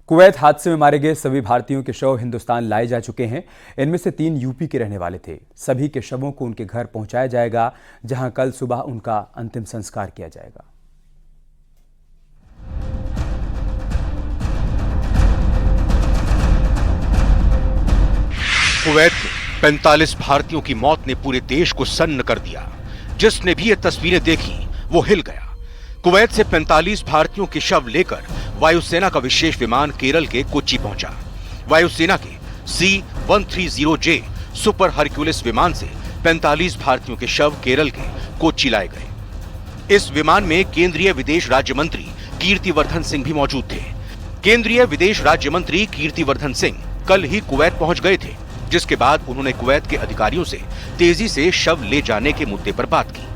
Kuwait हादसे में मारे गए सभी भारतीयों के शव हिंदुस्तान लाए जा चुके हैं। इनमें से 3 यूपी के रहने वाले थे। सभी के शवों को उनके घर पहुंचाया जाएगा, जहां कल सुबह उनका अंतिम संस्कार किया जाएगा। कुवैत में 45 भारतीयों की मौत ने पूरे देश को सन्न कर दिया। जिसने भी ये तस्वीरें देखी वो हिल गया। कुवैत से 45 भारतीयों के शव लेकर वायुसेना का विशेष विमान केरल के कोच्चि पहुंचा। वायुसेना के C-130J सुपर हरक्यूलिस विमान से 45 भारतीयों के शव केरल के कोच्चि लाए गए। इस विमान में केंद्रीय विदेश राज्य मंत्री कीर्तिवर्धन सिंह भी मौजूद थे। केंद्रीय विदेश राज्य मंत्री कीर्तिवर्धन सिंह कल ही कुवैत पहुंच गए थे, जिसके बाद उन्होंने कुवैत के अधिकारियोयों से तेजी से शव ले जाने के मुद्दे पर बात की।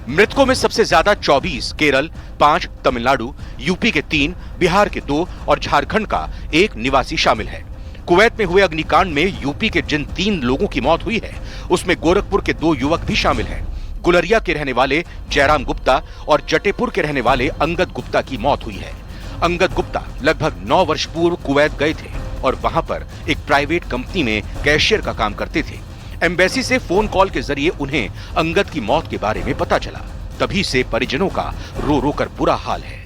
मृतकों में सबसे ज्यादा 24 केरल, 5 तमिलनाडु, यूपी के 3, बिहार के 2 और झारखंड का 1 निवासी शामिल है। कुवैत में हुए अग्निकांड में यूपी के जिन 3 लोगों की मौत हुई है, उसमें गोरखपुर के 2 युवक भी शामिल हैं। गुलरिया के रहने वाले जयराम गुप्ता और जटेपुर के रहने वाले अंगद गुप्ता की मौत हुई है। अंगद गुप्ता लगभग 9 वर्ष पूर्व कुवैत गए थे और वहां पर एक प्राइवेट कंपनी में कैशियर का काम करते थे। एम्बेसी से फोन कॉल के जरिए उन्हें अंगद की मौत के बारे में पता चला। तभी से परिजनों का रो रो कर बुरा हाल है।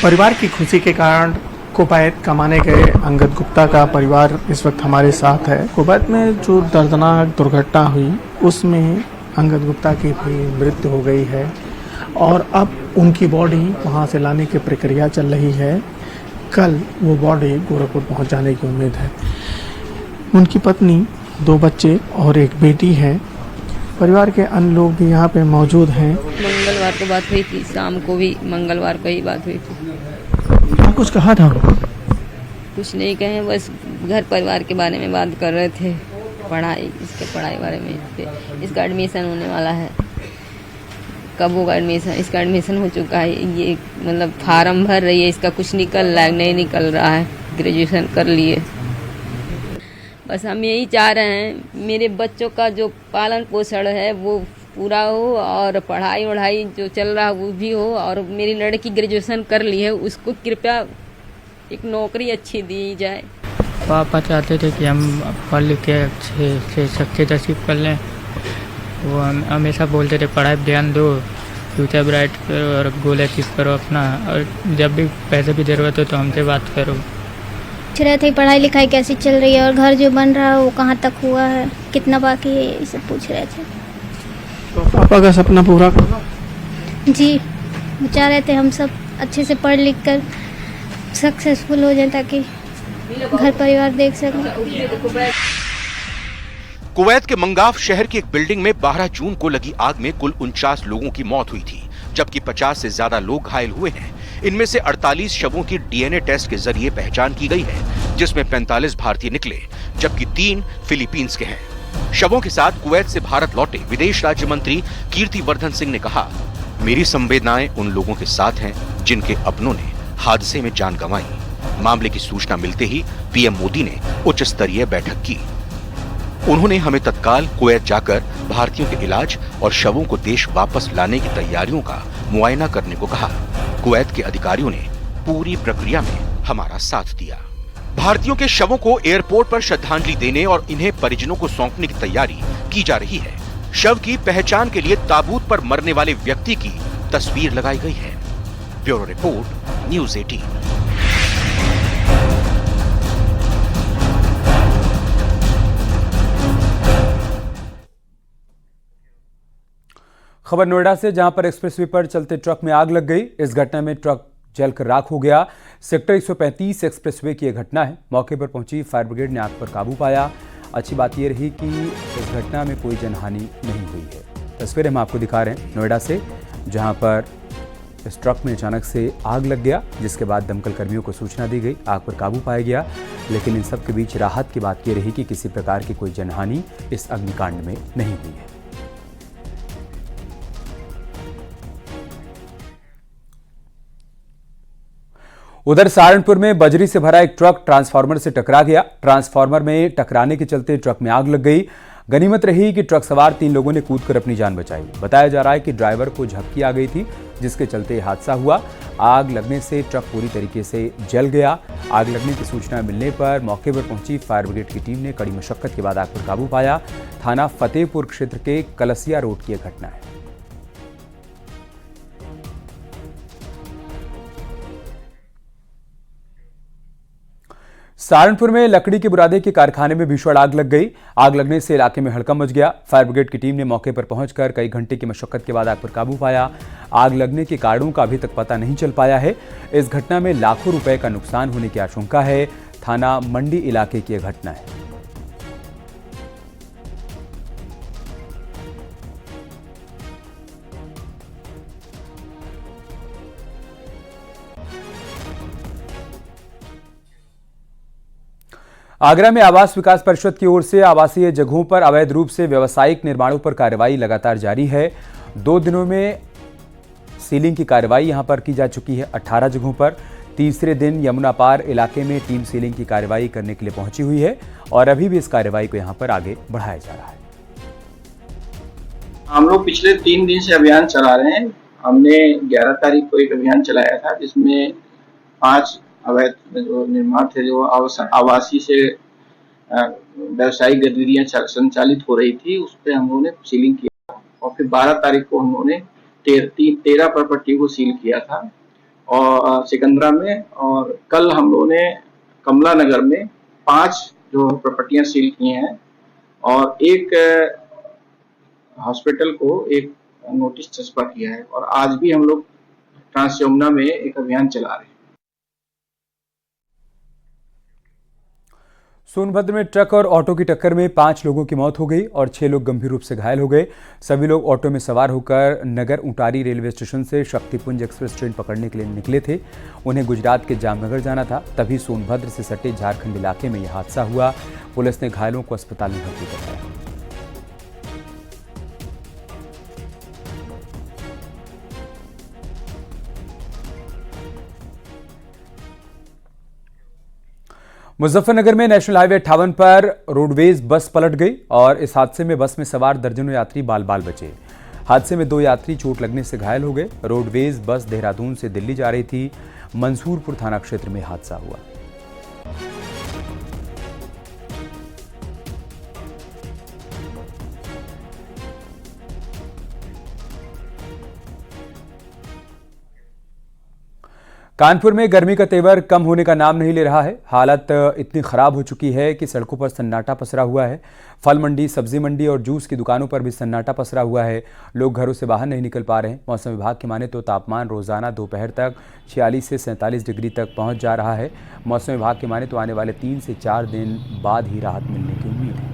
परिवार की खुशी के कारण कुवैत कमाने गए अंगद गुप्ता का परिवार इस वक्त हमारे साथ है। कुवैत में जो दर्दनाक दुर्घटना हुई उसमें अंगद गुप्ता की भी मृत्यु हो गई है और अब उनकी बॉडी वहां से लाने की प्रक्रिया चल रही है। कल वो बॉडी गोरखपुर पहुंच जाने की उम्मीद है। उनकी पत्नी, 2 बच्चे और एक बेटी है। परिवार के अन्य लोग भी यहाँ पे मौजूद हैं। मंगलवार को बात हुई थी, शाम को भी मंगलवार को ही बात हुई थी। आप कुछ कहा था? कुछ नहीं कहे, बस घर परिवार के बारे में बात कर रहे थे। इसके पढ़ाई बारे में, इसका एडमिशन होने वाला है, कब होगा एडमिशन। इसका एडमिशन हो चुका है, ये मतलब फार्म भर रही है, इसका कुछ निकल रहा है, नहीं निकल रहा है। ग्रेजुएशन कर लिए। बस हम यही चाह रहे हैं मेरे बच्चों का जो पालन पोषण है वो पूरा हो और पढ़ाई वढ़ाई जो चल रहा है वो भी हो, और मेरी लड़की ग्रेजुएशन कर ली है, उसको कृपया एक नौकरी अच्छी दी जाए। पापा चाहते थे कि हम पढ़ लिख के अच्छे से सक्सेस अचीव कर लें। वो हमेशा बोलते थे पढ़ाई पर ध्यान दो, फ्यूचर ब्राइट करो और गोल अचीव करो अपना, और जब भी पैसे की ज़रूरत हो तो हमसे बात करो। पूछ रहे थे पढ़ाई लिखाई कैसी चल रही है और घर जो बन रहा है वो कहाँ तक हुआ है, कितना बाकी है, ये सब पूछ रहे थे। तो पापा का सपना पूरा करना? जी, चाह रहे थे हम सब अच्छे से पढ़ लिख कर सक्सेसफुल हो जाए ताकि घर परिवार देख सकें। कुवैत के मंगाफ शहर की एक बिल्डिंग में 12 जून को लगी आग में कुल 49 लोगों की मौत हुई थी, जबकि 50 से ज्यादा लोग घायल हुए हैं। इनमें से 48 शवों की डीएनए टेस्ट के जरिए पहचान की गई है, जिसमें 45 भारतीय निकले, जबकि 3 फिलीपींस के हैं। शवों के साथ कुवैत से भारत लौटे विदेश राज्य मंत्री कीर्तिवर्धन सिंह ने कहा, मेरी संवेदनाएं उन लोगों के साथ हैं जिनके अपनों ने हादसे में जान गंवाई। मामले की सूचना मिलते ही पीएम मोदी ने उच्च स्तरीय बैठक की। उन्होंने हमें तत्काल कुवैत जाकर भारतीयों के इलाज और शवों को देश वापस लाने की तैयारियों का मुआयना करने को कहा। कुवैत के अधिकारियों ने पूरी प्रक्रिया में हमारा साथ दिया। भारतीयों के शवों को एयरपोर्ट पर श्रद्धांजलि देने और इन्हें परिजनों को सौंपने की तैयारी की जा रही है। शव की पहचान के लिए ताबूत पर मरने वाले व्यक्ति की तस्वीर लगाई गई है। Bureau report, news 18। खबर नोएडा से, जहां पर एक्सप्रेसवे पर चलते ट्रक में आग लग गई। इस घटना में ट्रक जलकर राख हो गया। सेक्टर 135 एक्सप्रेसवे की यह घटना है। मौके पर पहुंची फायर ब्रिगेड ने आग पर काबू पाया। अच्छी बात यह रही कि इस घटना में कोई जनहानि नहीं हुई है। तस्वीरें हम आपको दिखा रहे हैं नोएडा से, जहां पर इस ट्रक में अचानक से आग लग गया, जिसके बाद दमकल कर्मियों को सूचना दी गई, आग पर काबू पाया गया। लेकिन इन सब के बीच राहत की बात यह रही कि किसी प्रकार की कोई जनहानि इस अग्निकांड में नहीं हुई है। उधर सहारनपुर में बजरी से भरा एक ट्रक ट्रांसफार्मर से टकरा गया। ट्रांसफार्मर में टकराने के चलते ट्रक में आग लग गई। गनीमत रही कि ट्रक सवार 3 लोगों ने कूदकर अपनी जान बचाई। बताया जा रहा है कि ड्राइवर को झपकी आ गई थी, जिसके चलते ये हादसा हुआ। आग लगने से ट्रक पूरी तरीके से जल गया। आग लगने की सूचना मिलने पर मौके पर पहुंची फायर ब्रिगेड की टीम ने कड़ी मशक्कत के बाद आग पर काबू पाया। थाना फतेहपुर क्षेत्र के कलसिया रोड की यह घटना है। सहारनपुर में लकड़ी के बुरादे के कारखाने में भीषण आग लग गई। आग लगने से इलाके में हड़कंप मच गया। फायर ब्रिगेड की टीम ने मौके पर पहुंचकर कई घंटे की मशक्कत के बाद आग पर काबू पाया। आग लगने के कारणों का अभी तक पता नहीं चल पाया है। इस घटना में लाखों रुपए का नुकसान होने की आशंका है। थाना मंडी इलाके की यह घटना है। आगरा में आवास विकास परिषद की ओर से आवासीय जगहों पर अवैध रूप से व्यावसायिक निर्माणों पर कार्रवाई लगातार जारी है। 2 दिनों में सीलिंग की कार्रवाई यहां पर की जा चुकी है 18 जगहों पर। तीसरे दिन यमुना पार इलाके में टीम सीलिंग की कार्रवाई करने के लिए पहुंची हुई है और अभी भी इस कार्रवाई को यहां पर आगे बढ़ाया जा रहा है। हम लोग पिछले 3 दिन से अभियान चला रहे हैं। हमने 11 तारीख को एक अभियान चलाया था, जिसमें 5 अवैध जो निर्माण थे, जो आवासीय से व्यावसायिक गतिविधियां संचालित हो रही थी, उस पर हम लोगों ने सीलिंग किया था। और फिर 12 तारीख को हम लोगों ने 13 प्रॉपर्टी को सील किया था और सिकंदरा में। और कल हम लोगों ने कमला नगर में 5 जो प्रॉपर्टियां सील की हैं और एक हॉस्पिटल को एक नोटिस चस्पा किया है। और आज भी हम लोग ट्रांस यमुना में एक अभियान चला रहे हैं। सोनभद्र में ट्रक और ऑटो की टक्कर में 5 लोगों की मौत हो गई और 6 लोग गंभीर रूप से घायल हो गए। सभी लोग ऑटो में सवार होकर नगर उंटारी रेलवे स्टेशन से शक्तिपुंज एक्सप्रेस ट्रेन पकड़ने के लिए निकले थे। उन्हें गुजरात के जामनगर जाना था। तभी सोनभद्र से सटे झारखंड इलाके में यह हादसा हुआ। पुलिस ने घायलों को अस्पताल में भर्ती कराया। मुजफ्फरनगर में नेशनल हाईवे 58 पर रोडवेज बस पलट गई और इस हादसे में बस में सवार दर्जनों यात्री बाल बाल बचे। हादसे में 2 यात्री चोट लगने से घायल हो गए। रोडवेज बस देहरादून से दिल्ली जा रही थी। मंसूरपुर थाना क्षेत्र में हादसा हुआ। कानपुर में गर्मी का तेवर कम होने का नाम नहीं ले रहा है। हालत इतनी खराब हो चुकी है कि सड़कों पर सन्नाटा पसरा हुआ है। फल मंडी, सब्जी मंडी और जूस की दुकानों पर भी सन्नाटा पसरा हुआ है। लोग घरों से बाहर नहीं निकल पा रहे हैं। मौसम विभाग की माने तो तापमान रोजाना दोपहर तक 46 से 47 डिग्री तक पहुंच जा रहा है। मौसम विभाग की माने तो आने वाले 3 से 4 दिन बाद ही राहत मिलने की उम्मीद है।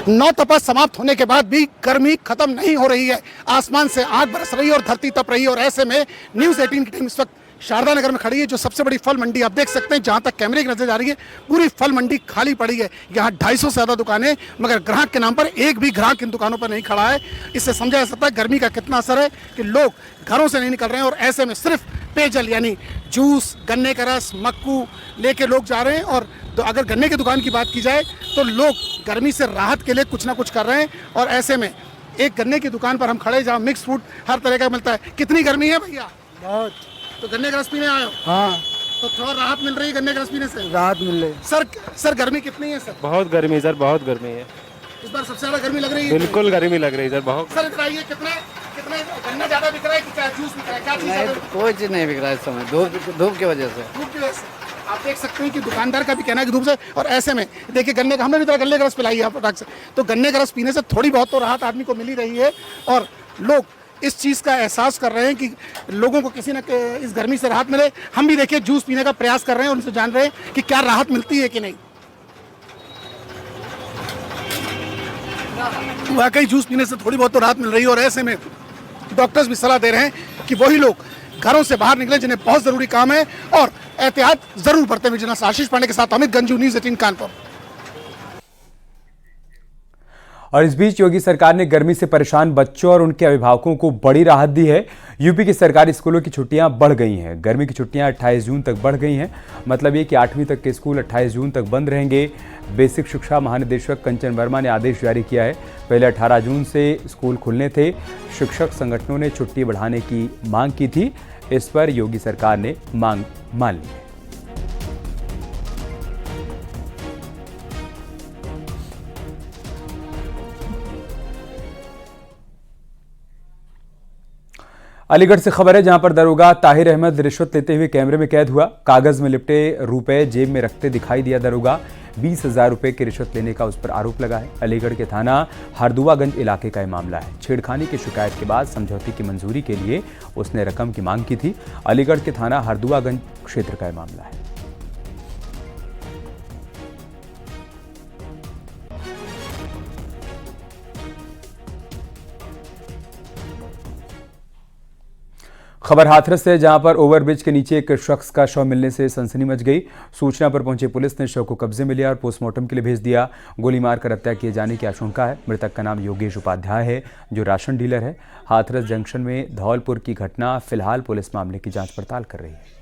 नौ तपास समाप्त होने के बाद भी गर्मी खत्म नहीं हो रही है। आसमान से आग बरस रही है और धरती तप रही है। और ऐसे में न्यूज़ 18 की टीम इस वक्त शारदा नगर में खड़ी है, जो सबसे बड़ी फल मंडी आप देख सकते हैं। जहां तक कैमरे की नजर जा रही है, पूरी फल मंडी खाली पड़ी है। यहाँ 250 से ज्यादा दुकानें, मगर ग्राहक के नाम पर एक भी ग्राहक इन दुकानों पर नहीं खड़ा है। इससे समझा जा सकता है गर्मी का कितना असर है कि लोग घरों से नहीं निकल रहे हैं और ऐसे में सिर्फ पेयजल यानी जूस, गन्ने का रस, मक्कू लेके लोग जा रहे हैं। और तो अगर गन्ने की दुकान की बात की जाए तो लोग गर्मी से राहत के लिए कुछ ना कुछ कर रहे हैं। और ऐसे में एक गन्ने की दुकान पर हम खड़े, जहाँ मिक्स फ्रूट हर तरह का मिलता है। कितनी गर्मी है भैया? बहुत। तो गन्ने का रस पीने आए हो? हाँ। तो थोड़ा राहत मिल रही है गन्ने का रस पीने से? राहत मिल रही। सर गर्मी कितनी है सर? बहुत गर्मी सर, बहुत गर्मी है। इस बार सबसे ज्यादा गर्मी लग रही है? बिल्कुल गर्मी लग रही है सर, बहुत। सर बताइए कितने गन्ना ज्यादा बिक रहा है कि क्या जूस बिक रहा है? क्या चीज नहीं, कोई चीज नहीं बिक रहा है इस समय, धूप की वजह से। धूप की वजह से आप देख सकते हैं कि दुकानदार का भी कहना है कि धूप से। और ऐसे में देखिए गन्ने का, हमने भी गन्ने का रस पिलाई है आप से, तो गन्ने का रस पीने से थोड़ी बहुत तो राहत आदमी को मिल ही रही है। और लोग इस चीज़ का एहसास कर रहे हैं कि लोगों को किसी न इस गर्मी से राहत मिले। हम भी देखिए जूस पीने का प्रयास कर रहे हैं और उनसे जान रहे हैं कि क्या राहत मिलती है कि नहीं। वाकई जूस पीने से थोड़ी बहुत तो राहत मिल रही है। और ऐसे में डॉक्टर्स भी सलाह दे रहे हैं कि वही लोग घरों से बाहर निकले जिन्हें बहुत जरूरी काम है और एहतियात जरूर बरतें। विजिलेंस आशीष पांडे के साथ अमित गंजू, न्यूज़ 18 कानपुर। और इस बीच योगी सरकार ने गर्मी से परेशान बच्चों और उनके अभिभावकों को बड़ी राहत दी है। यूपी के सरकारी स्कूलों की छुट्टियां बढ़ गई हैं। गर्मी की छुट्टियां 28 जून तक बढ़ गई हैं। मतलब ये कि 8वीं तक के स्कूल 28 जून तक बंद रहेंगे। बेसिक शिक्षा महानिदेशक कंचन वर्मा ने आदेश जारी किया है। पहले 18 जून से स्कूल खुलने थे। शिक्षक संगठनों ने छुट्टी बढ़ाने की मांग की थी। इस पर योगी सरकार ने मांग मान ली है। अलीगढ़ से खबर है, जहां पर दरोगा ताहिर अहमद रिश्वत लेते हुए कैमरे में कैद हुआ। कागज में लिपटे रुपए जेब में रखते दिखाई दिया दरोगा। 20,000 रुपए की रिश्वत लेने का उस पर आरोप लगा है। अलीगढ़ के थाना हरदुआगंज इलाके का यह मामला है। छेड़खानी की शिकायत के बाद समझौते की मंजूरी के लिए उसने रकम की मांग की थी। अलीगढ़ के थाना हरदुआगंज क्षेत्र का यह मामला है। खबर हाथरस से, जहां पर ओवरब्रिज के नीचे एक शख्स का शव मिलने से सनसनी मच गई। सूचना पर पहुंची पुलिस ने शव को कब्जे में लिया और पोस्टमार्टम के लिए भेज दिया। गोली मारकर हत्या किए जाने की आशंका है। मृतक का नाम योगेश उपाध्याय है, जो राशन डीलर है। हाथरस जंक्शन में धौलपुर की घटना। फिलहाल पुलिस मामले की जांच पड़ताल कर रही है।